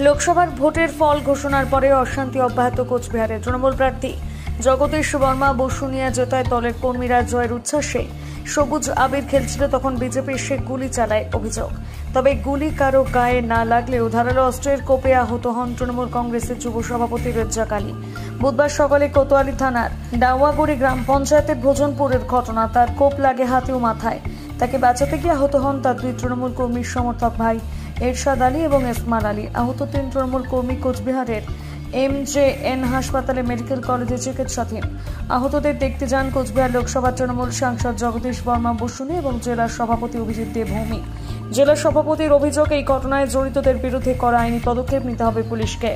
লোকসভার ভোটের ফল ঘোষণার পরে অশান্তি অব্যাহত কোচবিহারে। তৃণমূল প্রার্থী জগদীশ বর্মা বসুনিয়া জেতায় দলের কর্মীরা জয়ের উচ্ছ্বাসে সবুজ আবির খেলছিল, তখন বিজেপি এসে গুলি চালায় অভিযোগ। তবে গুলি কারো গায়ে না লাগলেও ধারালো অস্ত্রের কোপে আহত হন তৃণমূল কংগ্রেসের যুব সভাপতি রেজ্জাক আলী। বুধবার সকালে কোতোয়ালি থানার ডাওয়াগুড়ি গ্রাম পঞ্চায়েতের ভোজনপুরের ঘটনা। তার কোপ লাগে হাতে ও মাথায়। তাকে বাঁচাতে গিয়ে আহত হন তার দুই তৃণমূল কর্মীর সমর্থক ভাই এরশাদ আলী এবং এসমান আলী। আহত তিন তৃণমূল কর্মী কোচবিহারের MJN হাসপাতালে মেডিকেল কলেজে চিকিৎসাধীন। আহতদের দেখতে যান কোচবিহার লোকসভা তৃণমূল সাংসদ জগদীশ বর্মা বসুনি এবং জেলা সভাপতি অভিজিৎ দেবভৌমিক। জেলা সভাপতির অভিযোগ, এই ঘটনায় জড়িতদের বিরুদ্ধে কড়া আইনি পদক্ষেপ নিতে হবে পুলিশকে।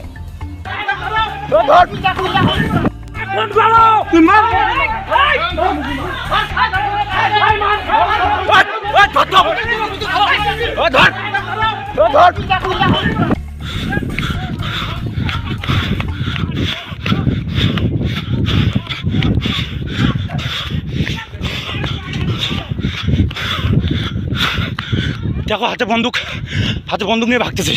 দেখো হাতে বন্দুক নিয়ে ভাগতেছে।